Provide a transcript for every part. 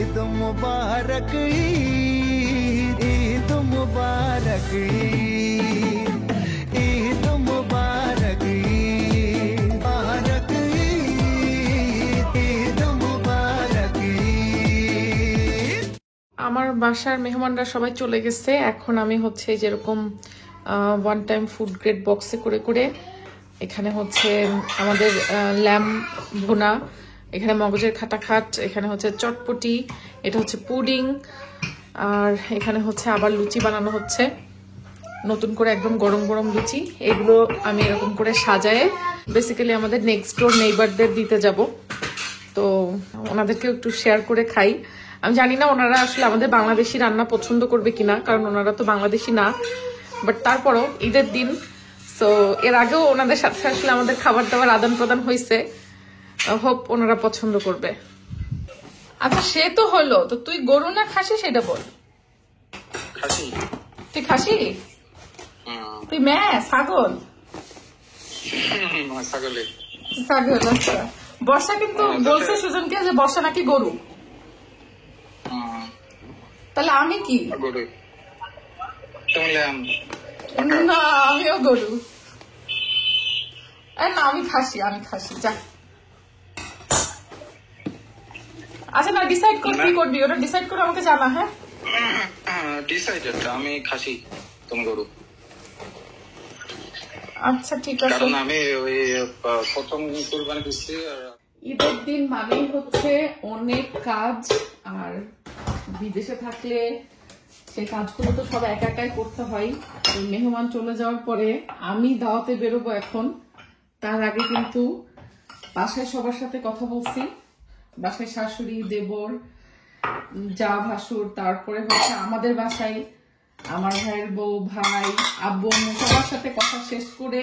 ঈদ মুবারক ঈদ, ঈদ মুবারক ঈদ, ঈদ মুবারক ঈদ, মুবারক ঈদ, ঈদ মুবারক ঈদ। আমার বাসার মেহমানরা সবাই চলে গেছে। এখন আমি হচ্ছে যেরকম ওয়ান টাইম ফুড গ্রেড বক্সে করে করে এখানে হচ্ছে আমাদের ল্যাম্ব ভুনা, এখানে মগজের খাটাখাট, এখানে হচ্ছে চটপটি, এটা হচ্ছে পুডিং, আর এখানে হচ্ছে আবার লুচি বানানো হচ্ছে নতুন করে, একদম গরম গরম লুচি। এগুলো আমি এরকম করে সাজায়ে বেসিক্যালি আমাদের নেক্সট ডোর নেইবারদের দিতে যাব। তো ওনাদেরকেও একটু শেয়ার করে খাই। আমি জানি না ওনারা আসলে আমাদের বাংলাদেশি রান্না পছন্দ করবে কিনা, কারণ ওনারা তো বাংলাদেশি না, বাট তারপরও ঈদের দিন, সো এর আগেও ওনাদের সাথে আসলে আমাদের খাবার দাবার আদান প্রদান হয়েছে, হোপ ওনারা পছন্দ করবে। আচ্ছা সে তো হলো, তো তুই গরু না খাসি সেটা বল। খাসি। তুই খাসি? তুই ছাগল? ছাগলে। ছাগল, আচ্ছা। বর্ষা কিন্তু বলছে সুজনকে যে বর্ষা নাকি গরু, তাহলে আমি কি? গরু। না আমিও গরু। না আমি খাসি, আমি খাসি। যা আচ্ছা, না ডিসাইড কর কি করবি, ওটা ডিসাইড করে আমাকে জানা। হ্যাঁ ডিসাইডেড, আমি খাসি, তুমি গরু। আচ্ছা ঠিক আছে। কারণ আমি ওই প্রথম কুরবানি দিচ্ছি। ঈদের দিন মানেই হচ্ছে অনেক কাজ, আর বিদেশে থাকলে সেই কাজগুলো তো সব একা একাই করতে হয়। মেহমান চলে যাওয়ার পরে আমি দাওয়াতে বেরোবো এখন, তার আগে কিন্তু বাসায় সবার সাথে কথা বলছি। বাসায় শাশুড়ি, দেবর, যা ভাসুর, তারপরে হচ্ছে আমাদের বাসায় আমার ভাইয়ের বউ, ভাই, আব্বু, সবার সাথে কথা শেষ করে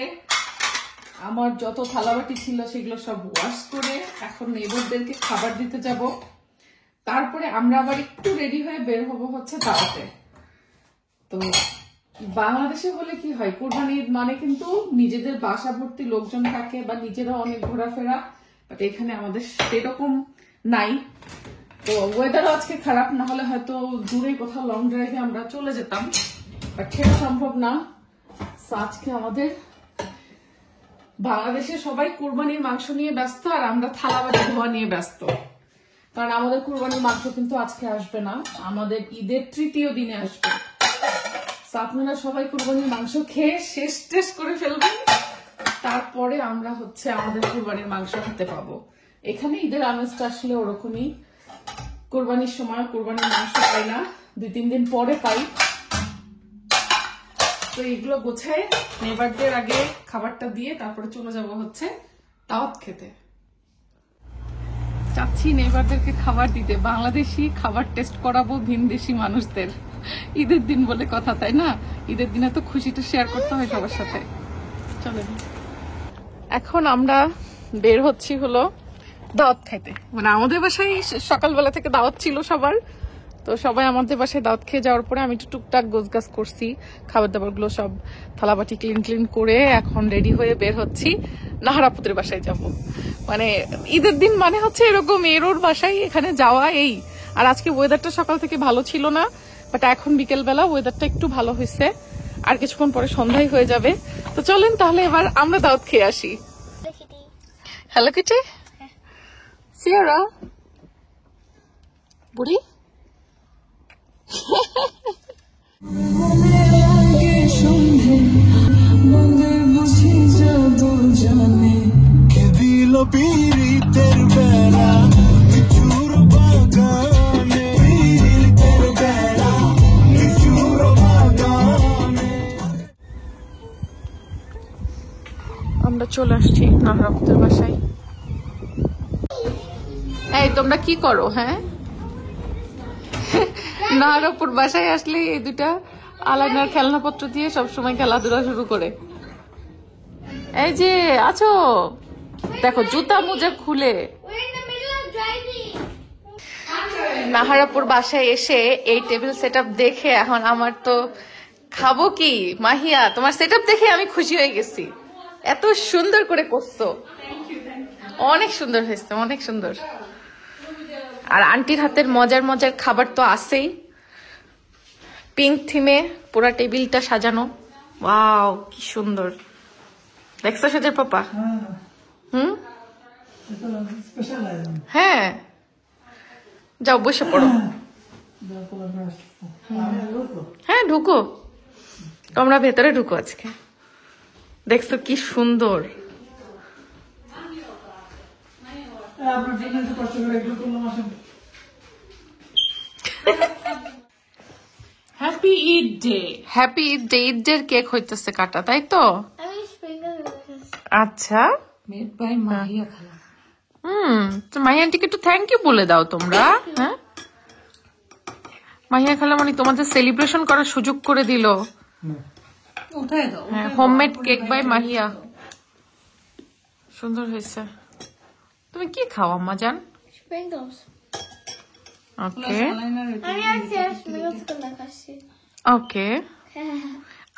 আমার যত থালাবাটি ছিল সেগুলো সব ওয়াশ করে এখন নেইবারদেরকে খাবার দিতে যাব। তারপরে আমরা আবার একটু রেডি হয়ে বের হব হচ্ছে দাওয়াতে। তো বাংলাদেশে হলে কি হয়, কোরবানি ঈদ মানে কিন্তু নিজেদের বাসা ভর্তি লোকজন থাকে বা নিজেরা অনেক ঘোরাফেরা, বাট এখানে আমাদের সেরকম নাই। তো ওয়েদারও আজকে খারাপ, না হলে হয়তো দূরে কোথাও লং ড্রাইভে আমরা চলে যেতাম, বাট সেটা সম্ভব না। আজকে আমাদের বাংলাদেশে সবাই কোরবানির মাংস নিয়ে ব্যস্ত, আর আমরা থালাবাটি ধোয়া নিয়ে ব্যস্ত, কারণ আমাদের কোরবানির মাংস কিন্তু আজকে আসবে না, আমাদের ঈদের তৃতীয় দিনে আসবে। আপনারা সবাই কোরবানির মাংস খেয়ে শেষ টেস্ট করে ফেলবেন, তারপরে আমরা হচ্ছে আমাদের কোরবানির মাংস খেতে পাবো। এখানে ঈদের আমেজটা আসলে ওরকমই, কোরবানির সময় কোরবানির মাংস পাই না, 2-3 দিন পরে পাই। তো এগুলো গোছায় নেইবারদের আগে খাবারটা দিয়ে তারপরে চলে যাব হচ্ছে দাওয়াত খেতে। চাচ্ছি নেইবারদেরকে খাবার দিতে, বাংলাদেশি খাবার টেস্ট করাবো ভিনদেশি মানুষদের। ঈদের দিন বলে কথা, তাই না? ঈদের দিনে তো খুশিটা শেয়ার করতে হয় সবার সাথে। চলেন এখন আমরা বের হচ্ছি হলো দাওয়াত খাইতে। মানে আমাদের বাসায় সকালবেলা থেকে দাওয়াত ছিল সবার, তো সবাই আমাদের বাসায় দাওয়াত খেয়ে যাওয়ার পরে আমি একটু টুকটাক গোছগাছ করছি, খাবার দাবার গুলো সব থালাবাটি ক্লিন করে এখন রেডি হয়ে বের হচ্ছি নাহারাপুতের বাসায় যাব। মানে ঈদের দিন মানে হচ্ছে এরকম এরোর বাসায় এখানে যাওয়া এই। আর আজকে ওয়েদারটা সকাল থেকে ভালো ছিল না, বাট এখন বিকেল বেলা ওয়েদারটা একটু ভালো হয়েছে, আর কিছুক্ষণ পরে সন্ধ্যায় হয়ে যাবে। তো চলেন তাহলে এবার আমরা দাওয়াত খেয়ে আসি। হ্যালো কিটি, সিয়ারা বুড়ি। পীড়িতের বেড়া নিচুর বাগানে, পীড়িতের বেড়া নিচুর বাগানে। আমরা চলে আসছি নাহারাপুতের বাসায়। এই তোমরা কি করো? হ্যাঁ, নাহারাপুর বাসায় আসলে এই দুটা আলাইনার খেলনাপত্র দিয়ে সবসময় খেলাধুলা শুরু করে। এই যে আছো, দেখো জুতা মোজা খুলে। নাহারাপুর বাসায় এসে এই টেবিল সেটআপ দেখে এখন আমার তো খাবো কি। মাহিয়া, তোমার সেটআপ দেখে আমি খুশি হয়ে গেছি, এত সুন্দর করে করছো, অনেক সুন্দর হয়েছে, অনেক সুন্দর। আর আন্টির হাতের মজার মজার খাবার তো আছেই। পিঙ্ক থিমে পুরা টেবিলটা সাজানো। ওয়াও, কি সুন্দর দেখছো সাজার পাপা? হুম, হ্যাঁ, যাও বসে পড়ো। হ্যাঁ ঢুকো, তোমরা ভেতরে ঢুকো। আজকে দেখছো কি সুন্দর। Happy Eid day. Happy Eid day. Eid day cake হইতেছে কাটা, তাই তো? আমি স্প্রিংকল আচ্ছা, মেড বাই মাহিয়া খালা। তো মাহিয়া আন্টিকে একটু থ্যাংক ইউ বলে দাও তোমরা। হ্যাঁ, মাহিয়া খালা মানে তোমাদের সেলিব্রেশন করার সুযোগ করে দিল। উঠায় দাও। হ্যাঁ, হোমমেড কেক বাই মাহিয়া, সুন্দর হয়েছে। তুমি কি খাও আম্মা জান? স্প্রিংকলস। ওকে আমি আর সিয়ার স্প্রিংকলস করে খাচ্ছি। ওকে,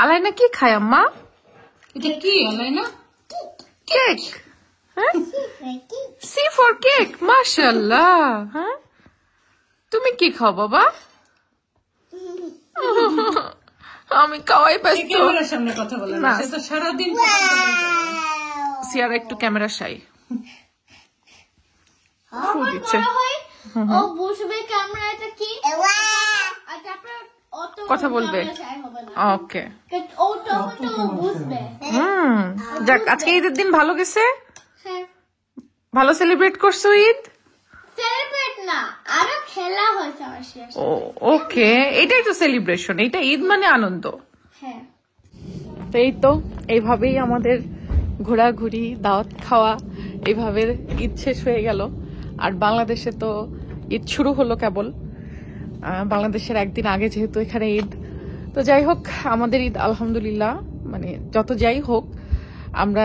আলাইনা কি খায় আম্মা? এটা কি আলাইনা? কেক। হ্যাঁ, সি ফর কেক। মাশাআল্লাহ। হ্যাঁ, তুমি কি খাও বাবা? আমি খাওয়াই ব্যস্ত। ক্যামেরার সামনে কথা বলে না, সে তো সারাদিন সিয়ারা একটু ক্যামেরা শাই। আমার দিচ্ছে। বড় হয় ও বুঝবে ক্যামেরাটা কি, আর তারপর অত কথা বলবে। ক্যামেরা চাই হবে না। ওকে, ও তো বুঝবে। যাক, আজকে ঈদের দিন ভালো গেছে। হ্যাঁ, ভালো সেলিব্রেট করছো ঈদ? সেলিব্রেট না, আরো খেলা হয়েছে আমার শেষ। ওকে, এটাই তো সেলিব্রেশন, এটা ঈদ মানে আনন্দ। হ্যাঁ, তো এই তো এইভাবেই আমাদের ঘোরাঘুরি, দাওয়াত খাওয়া, এইভাবে ঈদ শেষ হয়ে গেল। আর বাংলাদেশে তো ঈদ শুরু হলো কেবল। বাংলাদেশের একদিন আগে যেহেতু এখানে ঈদ, তো যাই হোক আমাদের ঈদ আলহামদুলিল্লাহ মানে যত যাই হোক আমরা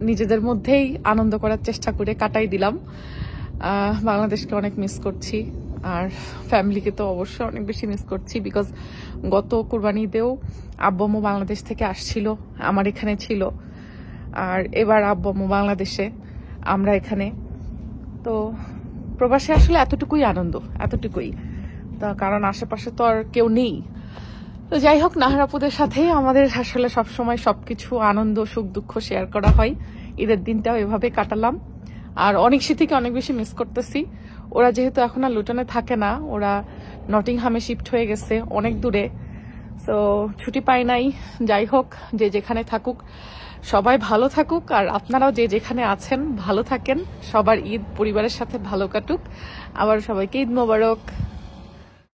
নিজেদের মধ্যেই আনন্দ করার চেষ্টা করে কাটাই দিলাম। বাংলাদেশকে অনেক মিস করছি, আর ফ্যামিলিকে তো অবশ্যই অনেক বেশি মিস করছি। বিকজ গত কুরবানি ঈদেও আব্বু আম্মু বাংলাদেশ থেকে আসছিল, আমার এখানে ছিল। আর এবার আব্বু আম্মু বাংলাদেশে, আমরা এখানে। তো প্রবাসে আসলে এতটুকুই আনন্দ, এতটুকুই। তা কারণ আশেপাশে তো আর কেউ নেই। তো যাই হোক, নাহারাপুদের সাথে আমাদের আসলে সবসময় সবকিছু আনন্দ সুখ দুঃখ শেয়ার করা হয়। ঈদের দিনটাও এভাবে কাটালাম। আর অনেক স্মৃতিকে অনেক বেশি মিস করতেছি। ওরা যেহেতু এখন আর লুটনে থাকে না, ওরা নটিংহামে শিফট হয়ে গেছে অনেক দূরে। তো ছুটি পাই নাই। যাই হোক, যে যেখানে থাকুক সবাই ভালো থাকুক, আর আপনারাও যে যেখানে আছেন ভালো থাকেন। সবার ঈদ পরিবারের সাথে ভালো কাটুক। আবার সবাইকে ঈদ মোবারক।